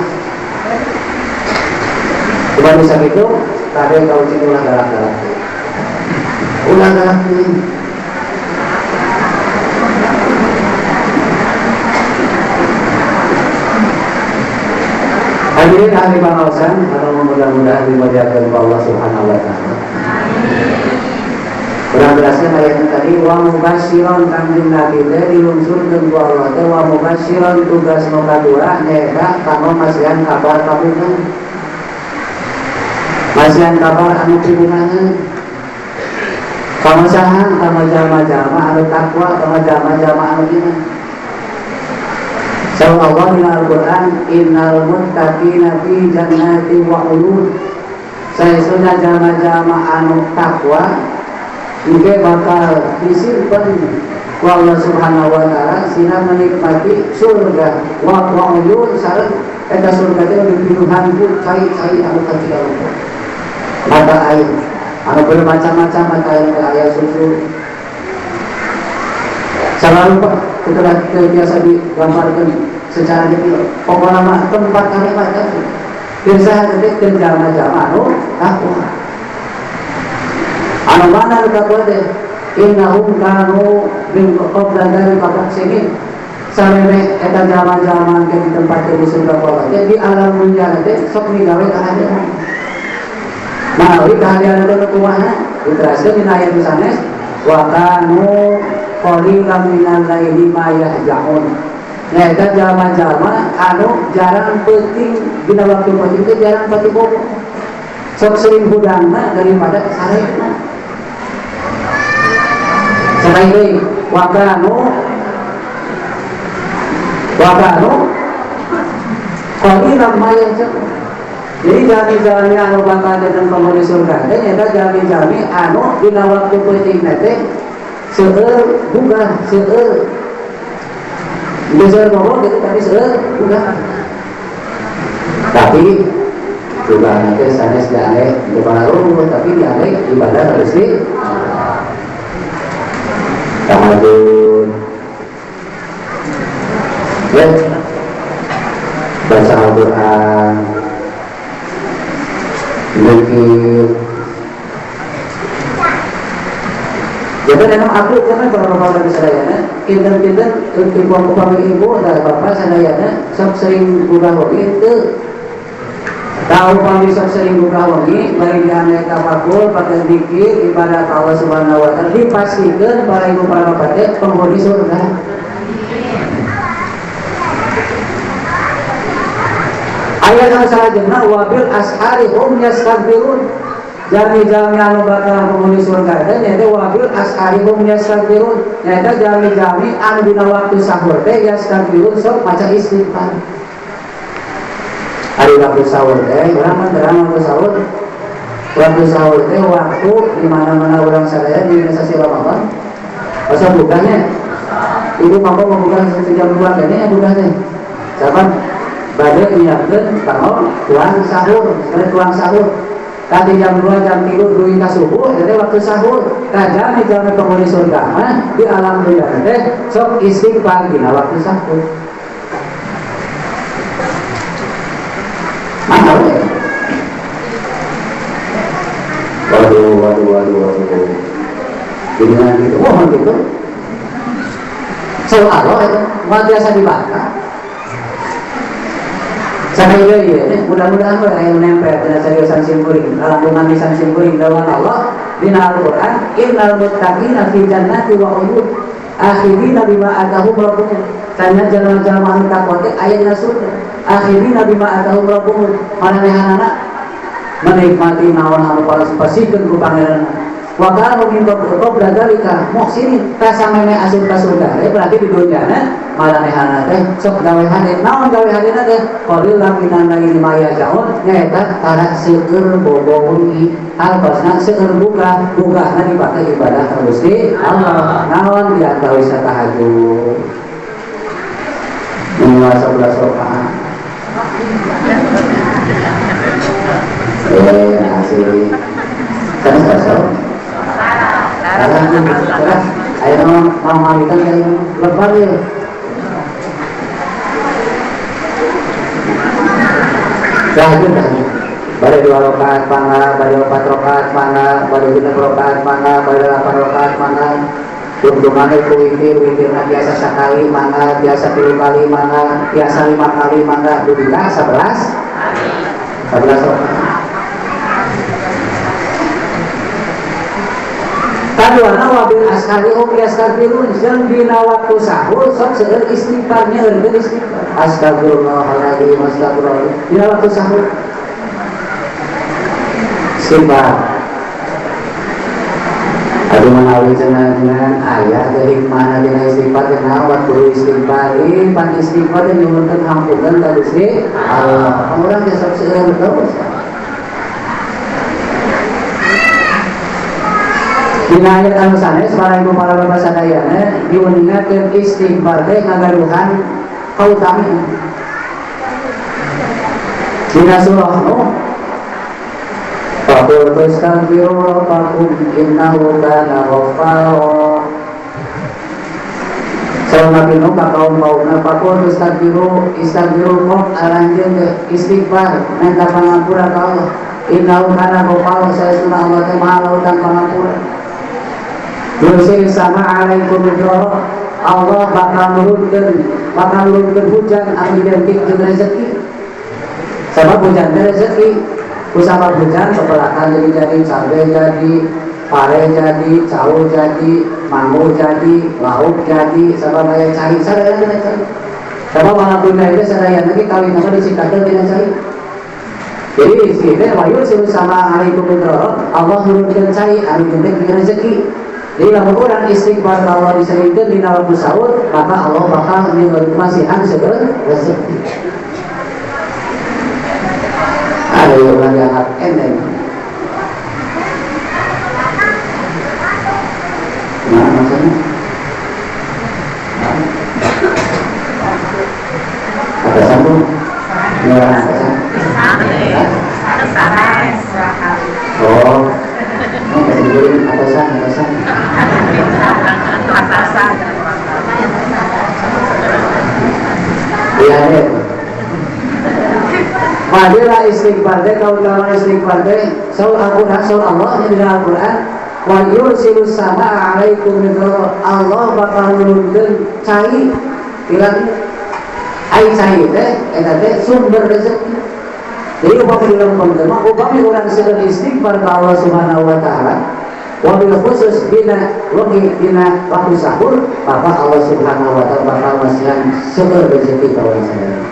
kumaha bisa gitu tadi kau cing ulah galak-galak hadirin ahli pengawasan atau mudah-mudahan dimuliakan Allah Subhanahu wa taala. Berasnya ayatnya tadi wa mubasyiron kanjeng Nabi teh dilungsurkeun ku Allah teh wa mubasyiron tugas nu kadua nyaeta kanggo masihan kabar kabungan. Masihan kabar anu pibunganeun. Kamasahan kama jama-jama anu takwa kama jama-jama anu iman. Sama Allah di Al-Quran innal muttaqina fi jannati wa uyun. Saya sudah jama-jama anu takwa juga bakal disimpan ku Allah Subhanahu wa taala sina menikmati surga wa uyun sareng eta surga teh dipinuhan ku cai-cai anu kacida mata air anu bermacam-macam mata air susu selalu Pak kita biasa digambarkan secara detail pokoknya tempat kenikmatan biasa detik dan jama-jama takwa anu mana takwa teh innahum kanu min qabla dari babak sini sampai eta jama-jama ke di tempat di surga Allah jadi alam dunia teh sok digawe kahadian mawi kahadian itu kumaha diteraskeun dina ayat sanes wa kanu qalilan minal laili ma yahjaun. Nah, eta jama-jama anu jarang penting dina waktu penting teh jarang pati bobo. Sok sering hudangna daripada sarena. Sarai deui wa kanu qalilan ma yahjaun. Jadi jami-jami anu bakal datang penghuni surga teh eta jami-jami anu dina waktu penting teh seueur bukan seueur Bisa ngomong gitu tapi udah. Tapi juga nanti sanes dialek baru tapi dialek ibadah harus di tahajud ya baca Al-Quran zikir. Jadi memang aku karena bapak-bapak dari sadayana kinten-kinten ibu ada bapak sadayana sok sering buka hobi itu tahu pagi sok sering buka hobi bari dianeh kapakul pakai zikir ibadah Allah Subhanahu wa taala dipastikan para ibu para bapak teh penghuni surga. Ayat yang selanjutnya wabil ashari hum yastaghfirun. Jami-jami anu bakal penghuni surga teh nyaeta wabil ashari hum yastaghfirun. Nyaeta jami-jami anu dina waktu sahur teh yastaghfirun sok maca istighfar. Hari waktu sahur teh urang waktu sahur. Waktu sahur teh waktu di mana-mana urang sadaya di organisasi Ramadan. Masa bukanya? Ibu mampu membuka jam 2 teh nya buka teh. Saban badai nyiapkeun kanggo tuang sahur, tuang sahur. Tadi jam 2 jam 3 duit ka subuh, jadi waktu sahur. Kaja di jalan penghuni surga mah di alam dunia teh sok istighfar dina waktu sahur. Mahal ya? Waduh. Jadi gitu, gitu. Soal Allah itu, biasa dibaca. Sampai iya, mudah-mudahan yang nempel pada seriusan simpuring, lantungan lisan simpuring dalam Allah di Al-Quran, innal muttaqina fi jannati wa uyun, akhirina bima atahum rabbuhum. Tanya jalan-jalan takwa teh ayatna surga. Akhirina bima atahum rabbuhum. Mananehanana menikmati naon anu pasikeun ku pangeranna. Wa kanu min qabla dzalika muhsinin kasameme asup ka surga. Berarti di dunyana maranehanna teh sok gawe hade. Naon gawe hadena teh? Qalil minan laili ma yajaun nyaeta tara seueur bobowi alpasna seueur bugahna dipake ibadah ka Gusti Allah. Naon dia gawe tahajud. Minimal 11 rakaat. Asli. Kan asal. Ayo mau malikan yang lebar ya. Tahajud pada 2 rakaat mana, pada 4 rakaat mana, pada 6 rakaat mana, pada 8 rakaat mana. Tuntungannya ku witir biasa sekali mana, biasa 3 kali mana, biasa 5 kali mana, dudukan 11 rakaat. Kaduana wabil askari yastaghfirun jeung dina waktu sahur sok seueur istighfarnya eureun istighfar. Astagfirullahaladzim, astagfirullah. Dina waktu sahur istighfar. Adu manawi cenah aya dari mana dina istighfar teh waktu istighfar pan istighfar teh nyuwunkeun hampuran ka Gusti Allah. Urang teh sok seueur terus. Dina ayat anu sanes para ibu para bapak sadayana diuningakeun istighfar teh ngagaduhan kautami. Dina surah Nuh Faqul tastaghfiru rabbakum innahu kana ghaffara. Salam Nabi Nuh ka kaum-kaumna faqul istaghfiru alanjeun istighfar minta pangampura ka Allah. Innahu kana ghaffara saestuna Allah teh Maha Lautan Pangampura. Yusir sama alaikum bidroh Allah bakal nurunkeun hujan anu identik jeung rezeki. Sabab hujan rezeki, usapar hujan kepelakan jadi cabai jadi, pare jadi, caul jadi, mango jadi, lauk jadi, sabab aya cai sadayana cai. Sabab walaupun itu sadayana ge kawin nama disingkatkeun tina cai. Jadi di sini yusir sama alaikum bidroh Allah nurunkeun cai anu identik jeung rezeki. Jadi kalau orang istighfar kalau diseringkan di dalam sahur, maka Allah bakal masihan segera rezeki. Ada orang yang hak ending. Nah, maksudnya Ngarang oh, kasih beri atasan. Iya deh. Madilah istighfar deh, kalau kamu istighfar deh, soal Al-Quran, soal Allah yang di dalam Al-Quran. Wa yursilus sama alaikum midrara, Allah bakal nurunkeun cai, bilang ai cai teh eta teh sumber rezeki. Jadi upami dalam pentema, upami orang sedang istighfar ke Allah Subhanahu wa taala, wabil khusus dina waktu sahur, maka Allah Subhanahu wa taala bakal ngasihkan sumber rezeki ke orang sedang.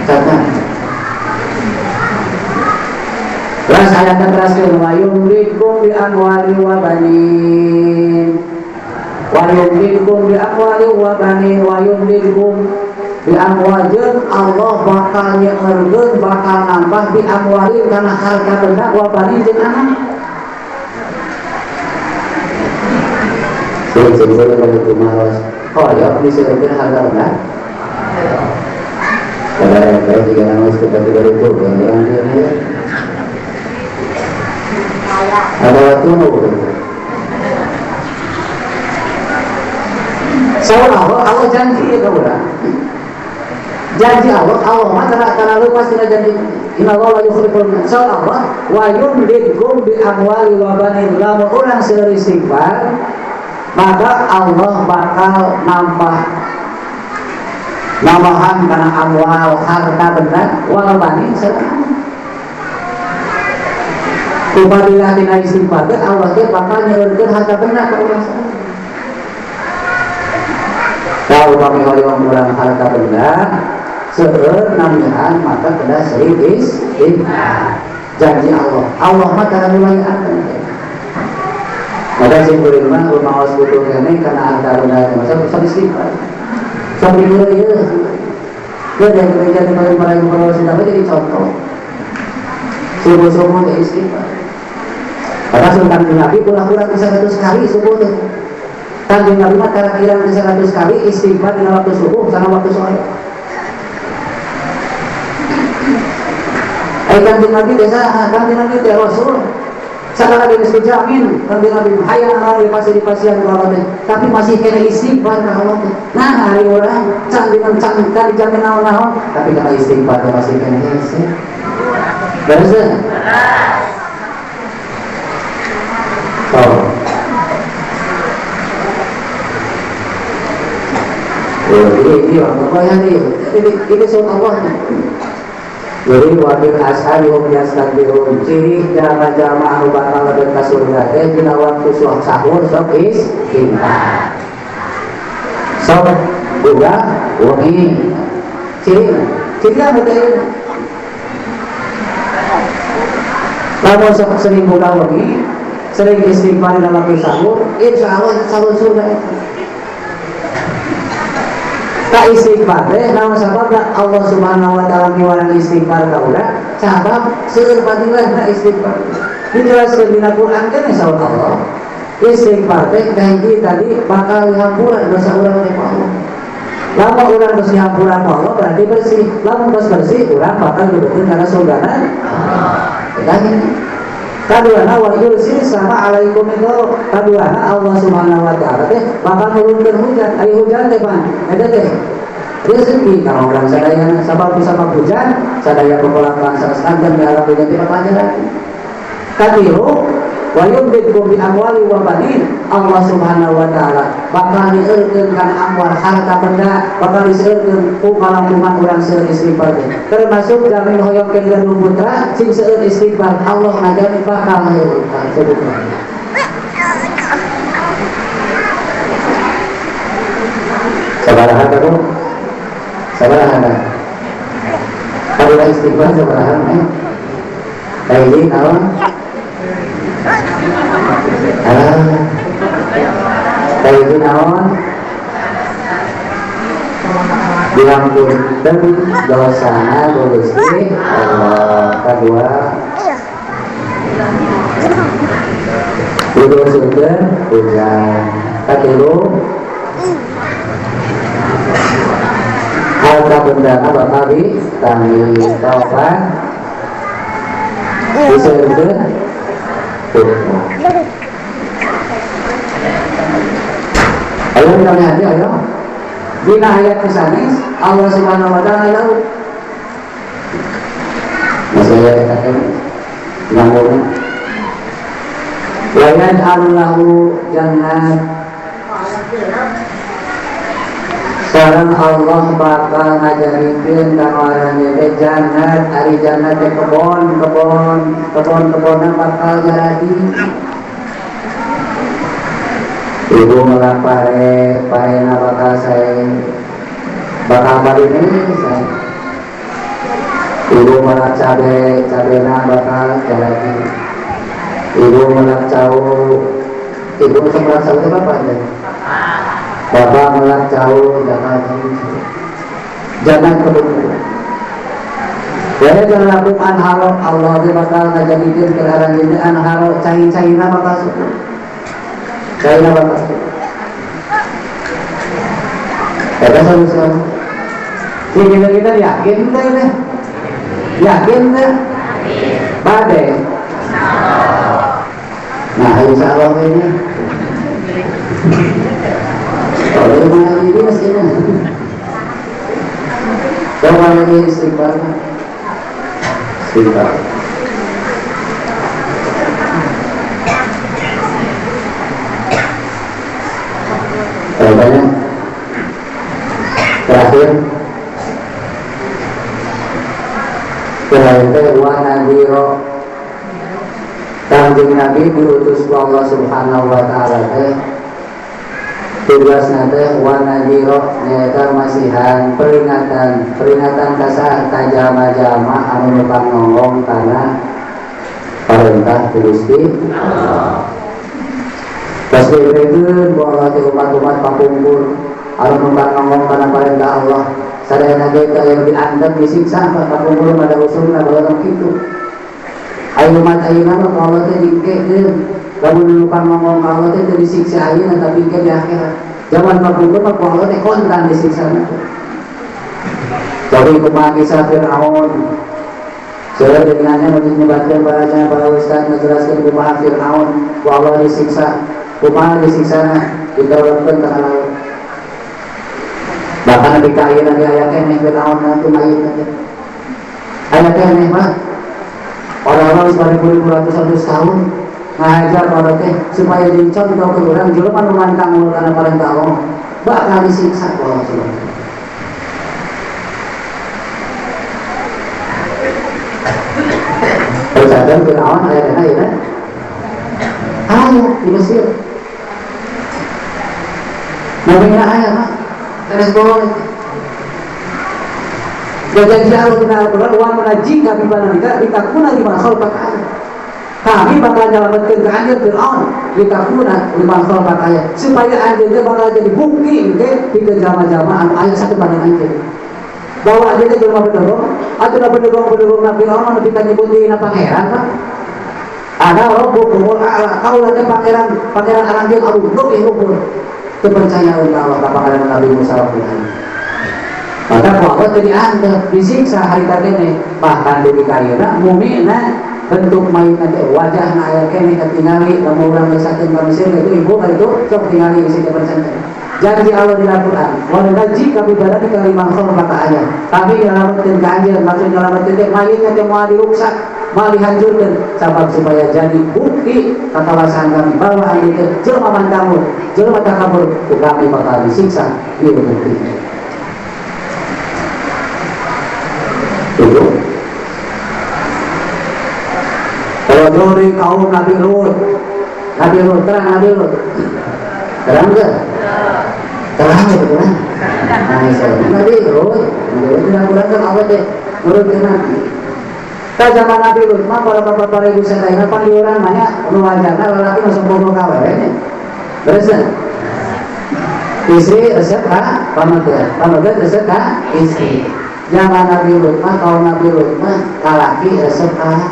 Catat. Terus ayat terakhir, wa yumdikum bi amwali wa banin. Wa yumdikum bi amwali wa banin, wa yumdikum bi amwalin, Allah bakal nyeurkeun, bakal nambah bi amwalin kana harta benda wa banin jeung anak. Jadi kalau itu malas, ya disebutkan harta benda. Kalau jika nama seperti itu, yang dia ada tunggu. Allah janji ya kamu dah. Janji Allah mah terlalu pasti janji. Inna Allah yukhliful mi'ad. Allah wa yumdidkum bi amwali wa banin. Lamun urang seueur istighfar, maka Allah bakal nambahan kana amwal harta benda wal banin sareng. Kupadilah tina istighfar teh Allah teh bakal nyeurkeun harta benda ka urang sadaya. Kalau kami hoyong urang harta benda seueur nambahan maka kena sering istighfar. Janji Allah mah tara wilayahan. Maka sing kuring mah rumaos butuh keneh kana harta benda masa istighfar. Sampai ieu dia dari gereja di Melayu jadi contoh. Subuh-subuh teh istighfar. Padahal Kanjeng Nabi kurang-kurang bisa 100 kali subuh teh. Kanjeng Nabi mah kira-kira bisa 100 kali istighfar dina waktu subuh sama waktu sore. Kanjeng Nabi teh saha? Kanjeng Nabi teh Rasul. Sakala geus dijamin Kanjeng Nabi hayang ari dipasihan ku Allah teh, tapi masih kena istighfar ka Allah teh. Nah, hari urang can dijamin naon-naon, tapi kana istighfar teh masih kena hese. Beres? Oh. Ini soal Allah. Jadi wabil ashari hum yastakbirun. Ciri jamaah anu bakal lebet ka surga teh dina waktu sahur sok istighfar. Sok buka wengi. Ciri anu teh lamun sok sering buka wengi, sering istighfar dalam waktu sahur, insyaallah sahur surga itu. Tak istighfar teh naon sababna Allah Subhanahu wa taala miwarang istighfar ka urang, sabab seueur fadilahna istighfar. Dijelaskeun dina Quran kan insya Allah. Istighfar teh kahiji tadi bakal dihampuran dosa urang oleh Allah. Lamun urang geus dihampuran Allah berarti bersih. Lamun geus bersih urang bakal dibeutkeun kana surgana Allah. Kaduana wa yursil sama alaikum itu. Kaduana Allah Subhanahu wa taala teh bakal nurunkeun hujan. Ari hujan teh pan eta teh rezeki ka urang sadaya sabab hujan sadaya pepelakan sastanten dalam hujan tidak pelajaran. Katilu wa yumdidkum bi amwali wa banin. Allah Subhanahu wa taala bakal dieurekeun kana amwal harta benda, bakal diseurekeun ku kalampungan urang seueur istighfar teh. Termasuk jamin hoyongkeun jeung putra sing seueur istighfar, Allah ngajamin bakal ngeureukkeun. Sabaraha kamu? Sabaraha. Kalau istighfar sabaraha kayak ini naon? Kayak itu naon diampunkeun dosana ku Gusti Allah. Kadua didosekeun hujan. Katilu harta bendana bakal ditanggung taubat disebut ayo kita lihat ya, ayo dina ayat kesanis Allah subhanahu wa ta'ala lalu masih ayat kata ngomongnya wayan allahu jangan sekarang Allah bakal ngajarikeun ka orangnya teh jannat ari jannat teh kebon bakal jadi ibu melapare paena bakal saya bakal bari saya ibu melak cabena bakal jadi ibu melak jauh ibu sebelah jauh itu apa aja bapak melak jauh jangan kedua jadi kalau aku anharo Allah itu bakal ngajadikan kelarang ini anharo cain-cainah bakal suku cainah bakal suku ada solusi sini kita yakin deh yakin deh badai nah insya Allah ini kalau yang mana ini mestinya coba lagi istighfar banyak terakhir wa nadhiro Kanjeng Nabi diutus Allah subhanahu wa ta'ala tugasnya teh wanadiro nyaeta masihan peringatan kasar tajama-jama anu numpang ngomong karena perintah Gusti pas diberikeun ku Allah teh umat-umat pakumpul anu numpang ngomong karena perintah Allah sadayana ge yang dianggap disiksa pakumpul pada usulna bae kitu ayo umat ayeuna mah Allah teh dikeun lamun numpang ngomong Allah teh disiksa ayeuna tapi ke di akhirat. Zaman pakumpul mah Allah teh kontan disiksa. Jadi kumaha kisah Fir'aun. Saya dengannya menyebatkan para ustaz menjelaskan kumaha Fir'aun ku Allah disiksa. Kumaha disiksana ditolongkeun ka laut. Bahkan di ayeuna di aya keneh Fir'aun nanti mayitna teh. Aya keneh mah orang-orang sebaribu ratus tahun ngajar pada teh supaya dicontoh ke orang jelema nu mantang karena perintah Allah bakal disiksa ku Allah subhanahu percataan Fir'aun ayatnya ya di Mesir namanya ayat mah terus boleh janji Allah di Al-Quran wa menajika bibanalika ditakuna lima khalqat ayat kami bakal nyelamatkan ke anjir Fir'aun ditakuna lima khalqat ayat supaya anjirnya bakal jadi bukti di jama-jama ayat satu banding anjir bahwa anjirnya jelema bedorong atau bedorong Nabi Fir'aun kita nyebutin pangeran Pak ada Rabbukumul A'la kaulah pangeran Arangil Arunduk yang ukur kepercayaan Allah pangeran Nabi Musa maka Allah jadi anda disiksa hari tadi bahkan di kairna mumina bentuk mayitna teh wajahna aya keneh ketingali lamun urang besakeun ka Mesir itu ibu itu sok tingali isi percaya janji Allah di Al-Quran walau gaji kami berada di kalimah kata ayat kami nyelamatkan ke anjir maksud nyelamatkan teh mayitnya teh mau diruksak mau dihancurkan sebab supaya jadi bukti kekawasan kami bahwa anjir teh jelema mantamur jelema takabur kami bakal disiksa di bukti itu kalau dari kaum Nabi Lut terang Nabi Lut terang ke? terang ya terang Nabi Lut tidak kurangkan Allah deh menurut Nabi kita zaman Nabi Lut mah para ibu sedaya apa diurang banyak nuwajana lelaki masuk bobo kawe beresnya istri resep kah? pamagat resep kah? istri zaman Nabi Lut mah kaum Nabi Lut mah lelaki resep kah?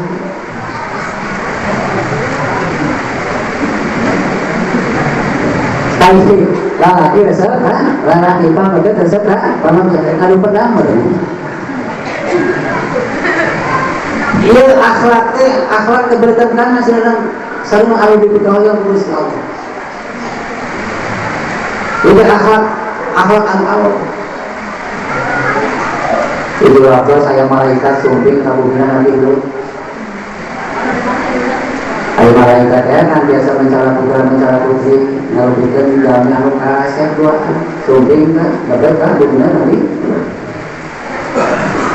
Lain lalaki resep, lalaki pakai resep, paman kadu pedang. Iya akhlak kebertentangan selalu ada di bawah yang Gusti Allah. Ini akhlak Allah. Itu waktu saya malaikat sumping kabulnya nanti dulu. Ayo malaikat kan biasa mencari putra mencari putri, kalau kita jalan anu kasih dua sumping kan, dapat kan dunia nanti.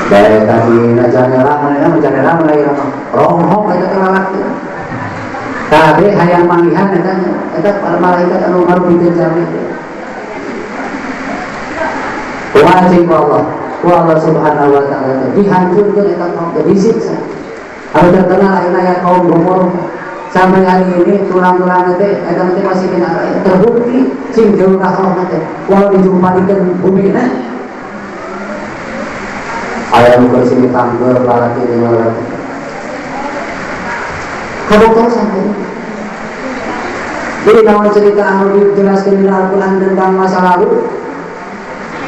Dari tadi najanela mana menjanela mulai rohong kita terlalak. Tapi hayang manggihan eta para malaikat anu ngaruh jamin. Wajib Allah Subhanahu wa taala dihancurkan eta kaum disiksa. Ada terkenal ayat kaum Gomor sampai hari ini tulang-tulang teh eta masih kena terbukti sing jauh ka kaum teh walau dijumpalikeun bumi na. Aya nu bersih tangger lalaki di lalaki. Kabuktor sampai. Jadi naon cerita anu dijelaskeun di Al-Qur'an tentang masa lalu,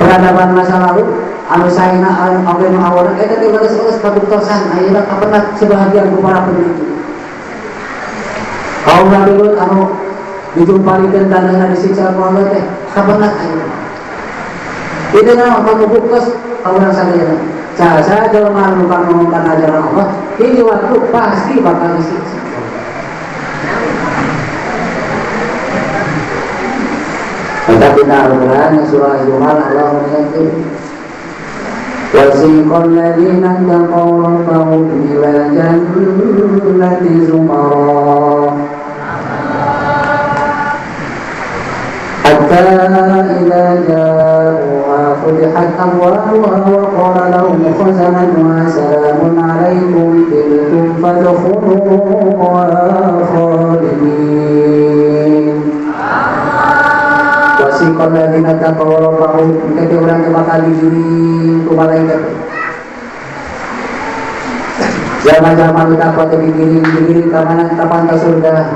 peradaban masa lalu, anu saena anu nu awalna eta teh geus kabuktosan ayeuna kapenat sebahagian ku para peneliti. Kaum Nabi Lut anu dijumpalikeun tandana disiksa ku Allah teh kapenat ayeuna. Itu naon kabuktos urang sadayana. Saya jelema anu ngomongkan ajaran Allah, ini waktu pasti bakal disiksa. Tapi Al-Quran surah Al-Jumal Allah menyebut wasiqal ladzina taqaw rabbahum ila jannati zumara hatta idza ja'uha futihat abwabuha wa qala lahum khazanatuha salamun alaykum tibtum fadkhuluha khalidin. Wasiqal ladzina taqaw rabbahum kete urang teh bakal digiring ku malaikat. Zaman-zaman kita teh digiring ka mana ka pantas surga.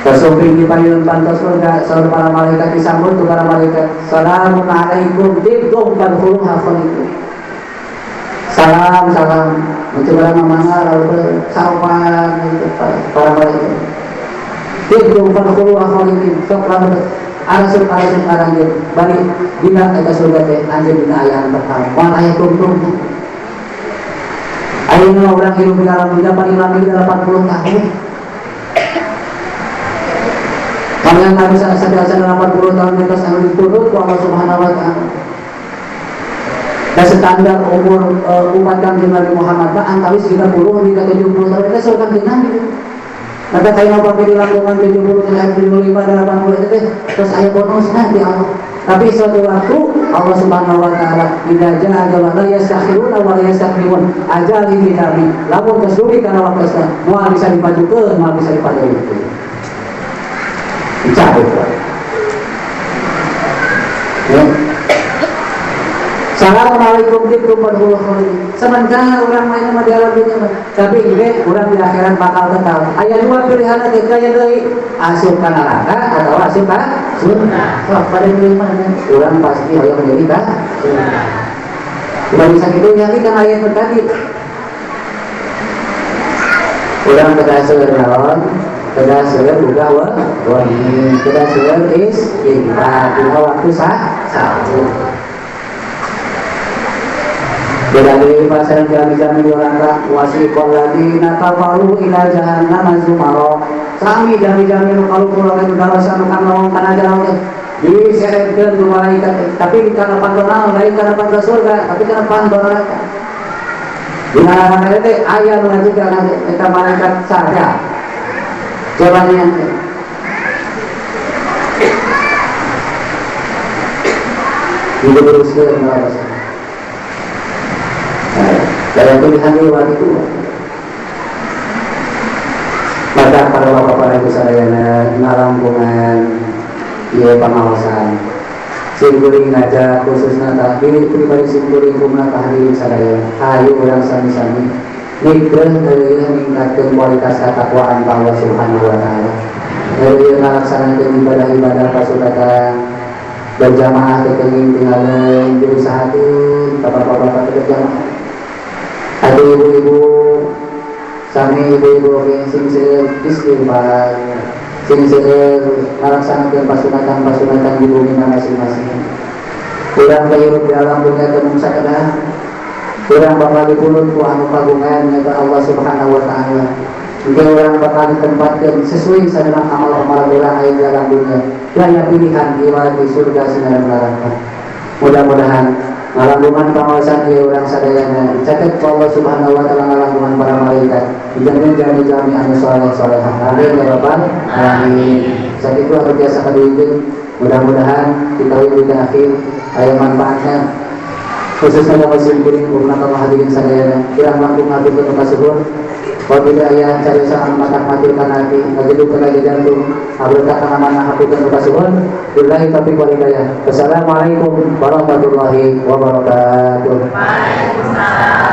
Tersumping di payun pantas surga, saur para malaikat disambut tu para malaikat. Salamun alaikum tibtum fadkhuluha khalidin. Salam mencoba memangar lalu sahabat para malaikat. Tibtum fadkhuluha khalidin. Sok lalu arasuk aranjeun bari dina eta surga teh anjeun dina aya pertama wal aya tumtum ayeuna urang hirup di alam dunia paling lama 80 tahun kalian harus sadar 80 tahun itu anu diturut ku Allah Subhanahu wa taala. Dan standar umur umat Kanjeng Nabi Muhammad antawis 30 hingga 70 tahun itu surga Nabi. Maka saya mau pakai dilakukan 70 dan 75 dan 80 itu terus saya bonus nanti Allah. Tapi suatu waktu Allah Subhanahu wa taala idza jaa ajaluna yastakhiruna wa yastaqdimun. Ajal ini Nabi lamun kesuwi kana waktu moal bisa dipajukeun, moal bisa dipajukeun. Dicabut. Ya. Assalamualaikum warahmatullahi wabarakatuh. Sementara orang mainnya mah di alam dunia, tapi ini orang di akhirat bakal tetap. Aya dua pilihan teh kaya deui, asup ka neraka atau asup ka surga. Wah, pada pilih mana? Orang pasti aya menjadi ka surga. Tidak bisa gitu nyari kan ayat tadi. Orang kedaseureun buka wani, kedaseureun istighfar dina waktu sahur. Dari pasal jami-jami orang wasiqal ladzina kafaru ila jahannam zumara. Sami jami-jami nu kalau pulang ke dalasan nu kana kana jalan diseretkeun ku malaikat tapi kana pandonaon lain kana pandonan surga tapi kana pandonan neraka. Dina neraka teh aya nu ngajukeun eta malaikat saja. Jawabannya diuruskeun neraka. Dalam pilihan lewat itu maka para bapak-bapak ibu sadayana ngarampungan ieu pangaosan simkuring aja khususna tahdir pribadi simkuring kumna tahdir sadayana ayo urang sami-sami ningkeun teuing ningkatkeun kualitas katakwaan Allah Subhanahu wa taala dari melaksanakan ibadah-ibadah pasunatan berjamaah ketengin tinggalin diusahakan bapak-bapak berjamaah. Ada ibu-ibu sami ibu-ibu yang sing istighfar, sing melaksanakan pasunatan di bumi masing-masing. Kurang kehidup di alam dunia tenung sakana, kurang bakal dipulut ku anu kagungan nyata Allah Subhanahu wa Ta'ala. Jika orang bakal ditempatkan sesuai dengan amal-amal orang ayat dalam dunia, banyak pilihan di surga sinar neraka. Mudah-mudahan ngalangungan pengawasan dia orang sadayana dicatat Allah Subhanahu wa Ta'ala ngalangungan para malaikat dijamin jami anu soleh-solehah. Amin ya rabbal alamin. Saat itu harus biasa kaduikeun, mudah-mudahan kita di akhir aya manfaatnya khususnya muslim kuring gunakan hadirin sadayana kirang mampu ngaturkeun kasuhun. Wabila ayah cari sang matak matilkan hati ngajeduk ke jantung abrata kana mana hapukeun kasuhun. Billahi taufiq wal hidayah. Wassalamualaikum warahmatullahi wabarakatuh. Waalaikumsalam.